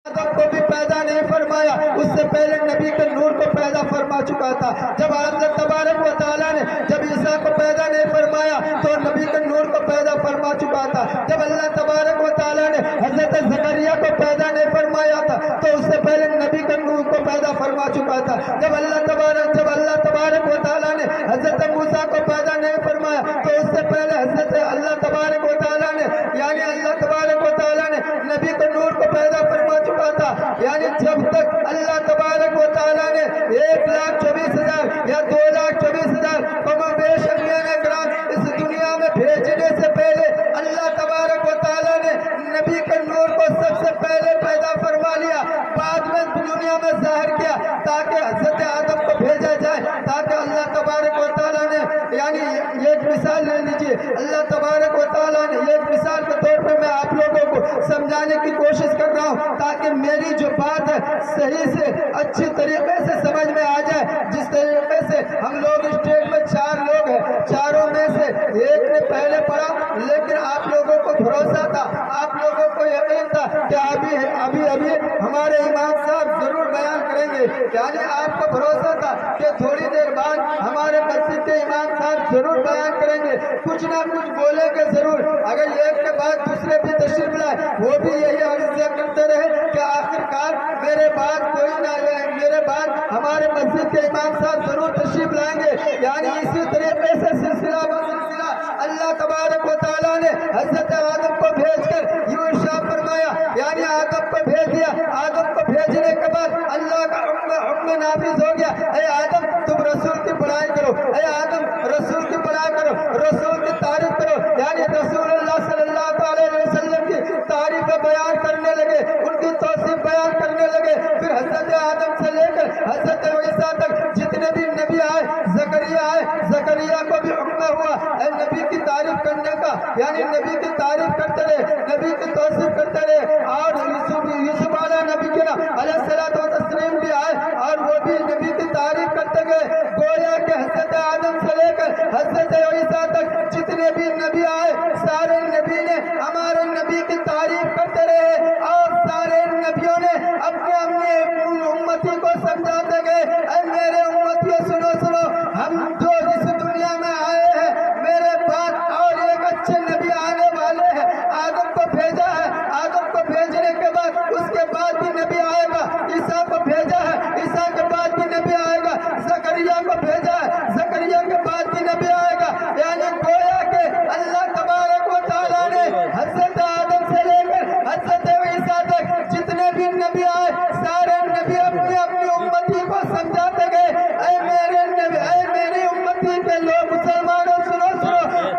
آدم کو بھی پیدا نہیں فرمایا، اس سے پہلے نبی کے نور کو پیدا فرما چکا تھا۔ جب اللہ تبارک و تعالیٰ نے جب عیسیٰ کو پیدا نہیں فرمایا تو نبی کے نور کو پیدا فرما چکا تھا۔ جب اللہ تبارک و تعالیٰ نے حضرت زکریا کو پیدا نہیں فرمایا تھا تو اس سے پہلے نبی کے نور کو پیدا فرما چکا تھا۔ جب اللہ تبارک و تعالیٰ نے حضرت موسیٰ کو پیدا نہیں فرمایا تو اس سے پہلے حضرت اللہ تبارک و تعالیٰ نے یعنی اللہ تبارک و تعالیٰ نے نبی کے نور کو پیدا فرما چکا تھا۔ یعنی جب تک اللہ تبارک و تعالیٰ نے 1,24,000 یا 2,24,000 کم و بیش انبیاء کرام اس دنیا میں بھیجنے سے پہلے اللہ تبارک و تعالیٰ نے نبی کے نور کو سب سے پہلے پیدا فرما لیا، بعد میں دنیا میں ظاہر کیا تاکہ حضرت آدم کو بھیجا جائے، تاکہ اللہ تبارک و تعالیٰ نے یعنی ایک مثال لے لیجیے، اللہ تبارک و تعالیٰ نے ایک مثال کے طور پہ میں آپ لوگوں کو سمجھانے کی کوشش کر رہا ہوں تاکہ میری جو بات ہے صحیح سے اچھی طریقے سے سمجھ میں آ جائے۔ جس طریقے سے ہم لوگ اسٹیج میں 4 لوگ ہیں، چاروں میں سے ایک نے پہلے پڑھا لیکن آپ لوگوں کو بھروسہ تھا، آپ لوگوں کو یقین تھا کہ ابھی ہمارے امام صاحب ضرور بیان کریں گے، یعنی آپ کو بھروسہ تھا کہ تھوڑی دیر بعد ہمارے مسجد کے امام صاحب ضرور بیان کریں گے، کچھ نہ کچھ بولیں گے ضرور۔ اگر ایک کے بعد دوسرے بھی تشریف لائے وہ بھی یہی عرض کرتے رہے کہ آخرکار میرے بعد کوئی نہ لائے، میرے بعد ہمارے مسجد کے امام صاحب ضرور تشریف لائیں گے۔ یعنی اسی طریقے سے سلسلہ بسلسلہ اللہ تبارک و تعالیٰ نے حضرت آدم کو بھیج کر یوں ارشاد فرمایا، یعنی آدم کو بھیج دیا۔ آدم کو بھیجنے کے بعد اللہ کا حکم نافذ ہو گیا، اے آدم تم رسول کی پڑھائی کرو، اے آدم رسول کی پڑھائی کرو، رسول کی تعریف کرو، یعنی رسول اللہ صلی اللہ علیہ وسلم کی تعریف بیان کرنے لگے، ان کی توصیف بیان کرنے لگے۔ پھر حضرت آدم سے لے کر حضرت عیسیٰ تک جتنے بھی نبی آئے، زکریا کو بھی حکم ہوا اے نبی کی تعریف کرنے کا، یعنی نبی کی تعریف کرتے رہے، نبی کی توصیف کرتے رہے۔ اور یوسف علیہ نبی کے علیہ السلام بھی آئے اور وہ بھی نبی کی تعریف کرتے گئے۔ گویا کہ حضرت آدم سے لے کر حضرت عیسیٰ تک جتنے بھی نبی آئے سارے نبی نے ہمارے نبی کی تعریف کرتے رہے اور سارے نبیوں نے اپنے امتی کو سمجھاتے گئے، اے میرے امتیوں سنو، ہم جو اس دنیا میں آئے ہیں میرے بعد اور ایک اچھے نبی آنے والے ہیں، آدم کو بھیجا ہے، آدم کو بھیجنے کے بعد اس کے بعد بھی نبی آئے گا، عیسیٰ کو بھیجا ہے، عیسیٰ کے بعد بھی نبی آئے گا، زکریا کو بھیجا ہے، زکریا کے بعد بھی نبی آئے گا۔ یعنی گویا کہ اللہ تبارک و تعالیٰ نے حضرت آدم سے لے کر حضرت عیسیٰ تک جتنے بھی نبی آئے سارے نبی اپنی امتی کو سمجھاتے گئے، اے میرے نبی، اے میری امتی کے لوگ مسلمانوں سنو،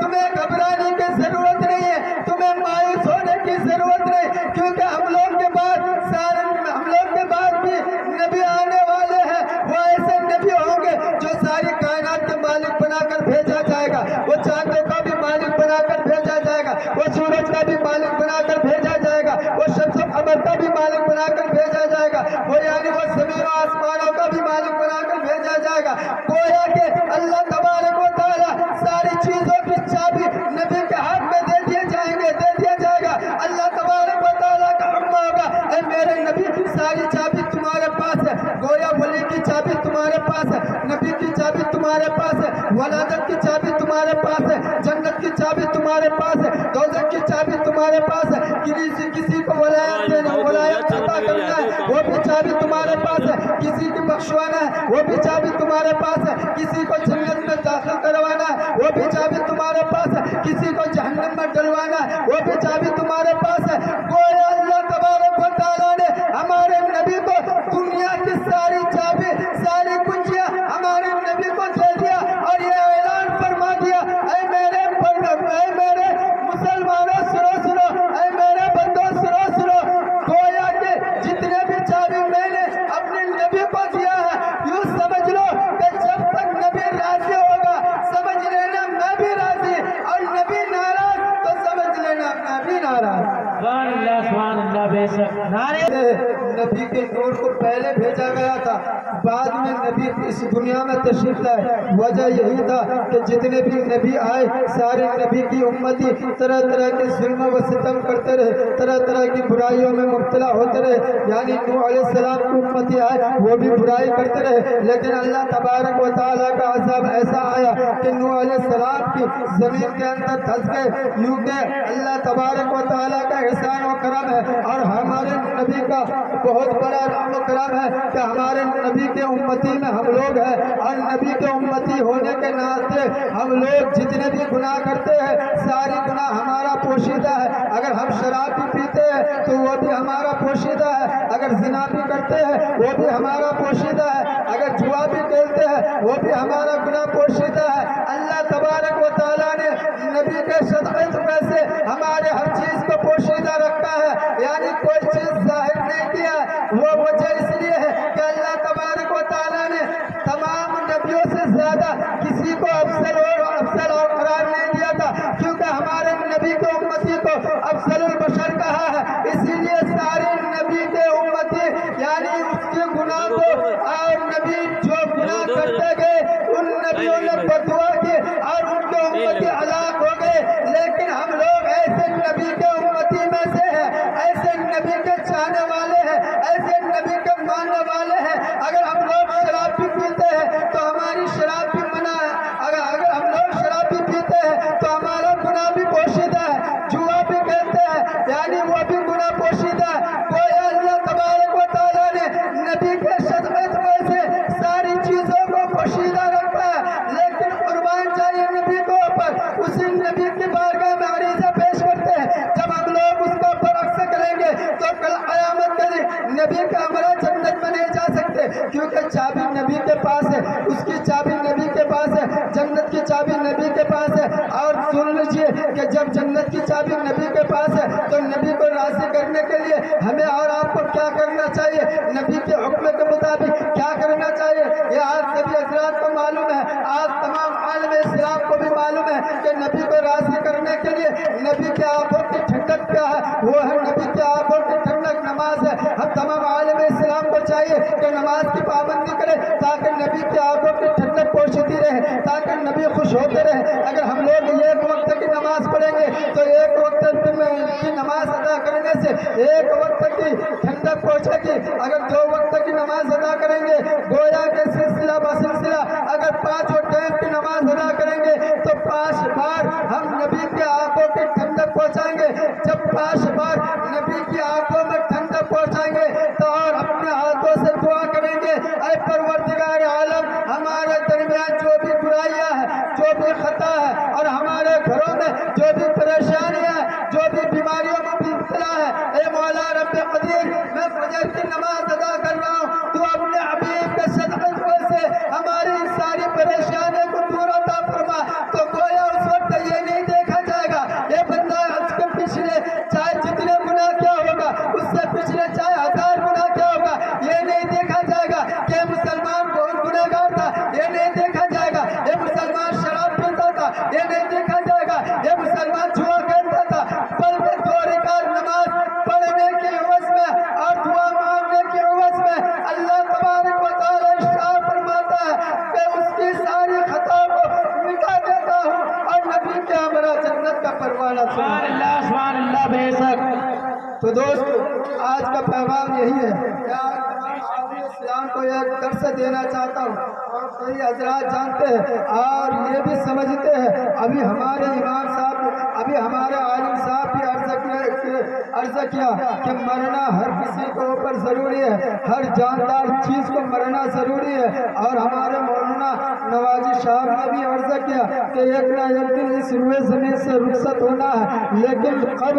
تمہیں گھبرانے کی ضرورت نہیں ہے، تمہیں مایوس ہونے کی ضرورت نہیں، کیونکہ ہم لوگ کے بعد بھی نبی آنے والے ہیں، وہ ایسے نبی ہوں گے جو ساری کائنات کے مالک بنا کر بھیجا جائے گا، وہ چاندوں کا بھی مالک بنا کر بھیجا جائے گا، وہ سورج کا بھی مالک بنا کر بھیجا جائے گا، وہ شمس و قمر کا بھی مالک بنا کر بھیجا جائے گا، وہ یعنی وہ زمین و آسمانوں کا بھی مالک بنا کر بھیجا جائے گا۔ گویا کہ اللہ تبارک و تعالیٰ ساری چیزوں کی چابی نبی کے ہاتھ میں دے دیا جائے گا۔ اللہ تبارک و تعالیٰ کا حکم ہوگا، اے میرے نبی ساری چابی تمہارے پاس ہے، گویا ولی کی چابی تمہارے پاس ہے، نبی کی چابی تمہارے پاس ہے، ولادت کی چابی تمہارے پاس ہے، جنت کی چابی تمہارے پاس ہے، دوزخ کی چابی تمہارے پاس ہے، کسی کو ولایت عطا کرنا ہے وہ بھی چابی تمہارے پاس ہے، کسی کی بخشوانا ہے وہ بھی چابی تمہارے پاس ہے، کسی کو جنت میں داخل کروانا ہے وہ بھی چابی تمہارے پاس ہے، کسی کو جہنم میں ڈلوانا ہے وہ بھی چابی تمہارے پاس ہے۔ گویا اللہ تبارک و تعالیٰ نے ہمارے نبی کو دنیا کی ساری چابی، ساری کنجیاں ہمارے نبی کو دے دیا اور یہ اعلان فرما دیا، اے میرے مسلمانوں سنو، اے میرے بندوں سنو، گویا کہ جتنے بھی چابی میں نے اپنے نبی کو دیا ہے یوں سمجھ لو کہ جب تک نبی راضی ہوگا سمجھ لینا میں بھی راضی، اور نبی ناراض تو سمجھ لینا میں بھی ناراض۔ سبحان اللہ بے شک، نعرے نبی کے نور کو پہلے بھیجا گیا تھا، بعد میں نبی اس دنیا میں تشریف لائے۔ وجہ یہی تھا کہ جتنے بھی نبی آئے سارے نبی کی امتی طرح طرح کے ظلم و ستم کرتے رہے، طرح طرح کی برائیوں میں مبتلا ہوتے رہے۔ یعنی نوح علیہ السلام کی امتی آئے وہ بھی برائی کرتے رہے، لیکن اللہ تبارک و تعالیٰ کا عذاب ایسا آیا کہ نوح علیہ السلام کی زمین کے اندر دھس گئے۔ یوں کہ اللہ تبارک و تعالیٰ کا احسان و کرم ہے اور ہمارے نبی کا بہت بڑا رحم و کرم ہے کہ ہمارے نبی کے امتی میں ہم لوگ ہیں، اور نبی کے امتی ہونے کے ناطے ہم لوگ جتنے بھی گناہ کرتے ہیں ساری گناہ ہمارا پوشیدہ ہے۔ اگر ہم شراب بھی پیتے ہیں تو وہ بھی ہمارا پوشیدہ ہے، اگر زنا بھی کرتے ہیں وہ بھی ہمارا پوشیدہ ہے، اگر جوا بھی کھیلتے ہیں وہ بھی ہمارا گناہ پوشیدہ ہے۔ اللہ تبارک و تعالیٰ نے نبی کے صدقے سے ہمارے ہر چیز کو پوشیدہ رکھا ہے، یعنی کوئی چیز ظاہر نہیں کیا۔ وہ وجہ اس لیے ہے کہ اللہ تبارک و تعالیٰ نے تمام نبیوں سے زیادہ کسی کو افضل اور قرار نہیں دیا تھا، کیونکہ ہمارے نبی کے امتی کو افضل البشر کہا ہے۔ اسی لیے سارے نبی کے امتی یعنی اس کے گناہ کو، اور نبی جو گناہ کرتے گئے ان نبیوں نے بددعا کی اور ان کے امتی ہلاک ہو گئے، لیکن ہم لوگ ایسے نبی کے امتی میں سے ہیں، ایسے نبی کے چاہنے والے ہیں، ایسے نبی کے ماننے والے ہیں۔ اگر ہم لوگ شراب بھی پیتے ہیں تو ہماری شراب بھی منع ہے، اگر ہم لوگ شراب بھی پیتے ہیں تو ہمارا گناہ بھی پوشیدہ ہے، جوا بھی کہتے ہیں یعنی وہ بھی گناہ پوشیدہ ہے۔ گویا اللہ تبارک و تعالیٰ نے نبی کے صدقے سے ساری چیزوں کو پوشیدہ رکھا ہے، لیکن قربان چاہیے نبی کے اوپر، اسی نبی کی بارگاہ میں عریضہ پیش کرتے ہیں۔ جب ہم لوگ اس کا برعکس کریں گے تو کل قیامت کے دن نبی کا عملہ جنت میں نہیں جا سکتے، کیونکہ چابی نبی کے پاس ہے، اس کی چابی نبی کے پاس ہے، جنت کی چابی نبی کے پاس ہے۔ اور سن لیجئے کہ جب جنت کی چابی نبی کے پاس ہے تو نبی کو راضی کرنے کے لیے ہمیں اور آپ کو کیا کرنا چاہیے، نبی کے حکم کے مطابق کیا کرنا چاہیے، یہ آج سبھی حضرات کو معلوم ہے، آج تمام عالم اسلام کو بھی معلوم ہے کہ نبی کو راضی کرنے کے لیے نبی کے آنکھوں کی ٹھنڈک کیا ہے، وہ ہے نبی کے آنکھوں کی ٹھنڈک نماز ہے۔ ہم تمام عالم اسلام کو چاہیے کہ نماز کی پابندی کرے تاکہ نبی کے آنکھوں کی ٹھنڈک پوشیدی رہے، تاکہ نبی خوش ہوتے رہے۔ اگر ہم لوگ ایک وقت کی نماز پڑھیں گے تو ایک وقت کی نماز ادا کرنے سے ایک وقت کی ٹھنڈک پہنچے گی، اگر دو وقت کی نماز ادا کریں گے گویا کے سلسلہ بسلسلہ اگر 5 ٹائم کی نماز ادا کریں گے تو 5 بار ہم نبی کے آنکھوں کی ٹھنڈک پہنچائیں گے۔ جب 5 بار نبی کی آنکھوں میں ٹھنڈک پہنچائیں گے تو اور اپنے ہاتھوں سے دعا کریں گے، اے پروردگار عالم ہمارے درمیان جو بھی برائیاں ہیں، جو بھی خطا ہے، اور ہمارے گھروں میں جو بھی پریشانیاں ہیں، جو بھی بیماریوں میں مبتلا ہے، اے مولا رب قدیر میں فجر کی نماز ادا کر رہا ہوں، تو اپنے حبیب کے صدقے سے ہماری ساری پریشانیوں کو دور عطا فرما۔ تو گویا اس وقت یہ نہیں دیکھا جائے گا یہ بندہ اس کے پچھلے چاہے جتنے گناہ کیا ہوگا، اس سے پچھلے چاہے 1000 گناہ کیا ہوگا، یہ نہیں دیکھا جائے گا کہ مسلمان بہت گنہگار تھا، یہ نہیں دیکھا جائے گا یہ مسلمان شراب پیتا تھا، یہ نہیں دیکھا جائے گا یہ مسلمان جوا کھیلتا تھا، بلکہ 2 رکعت نماز پڑھنے کے عوض میں اور دعا مانگنے کے عوض میں اللہ تبارک و تعالی ارشاد فرماتا ہے کہ اس کی ساری خطا کو مٹا دیتا ہوں اور نبی کے ہمراہ جنت کا پروانہ۔ سبحان اللہ بے شک۔ تو دوست آج کا پیغام یہی ہے کہ آج تمام عالم اسلام کو ایک درس دینا چاہتا ہوں، اور کئی حضرات جانتے ہیں اور یہ بھی سمجھتے ہیں، ابھی ہمارے امام صاحب، ابھی ہمارے عالم صاحب بھی عرض کیا کہ مرنا ہر کسی کے اوپر ضروری ہے، ہر جاندار چیز کو مرنا ضروری ہے، اور ہمارے مولانا نواجی صاحب نے بھی عرض کیا کہ ایک نہ ایک دن اس روئے زمین سے رخصت ہونا ہے، لیکن قبل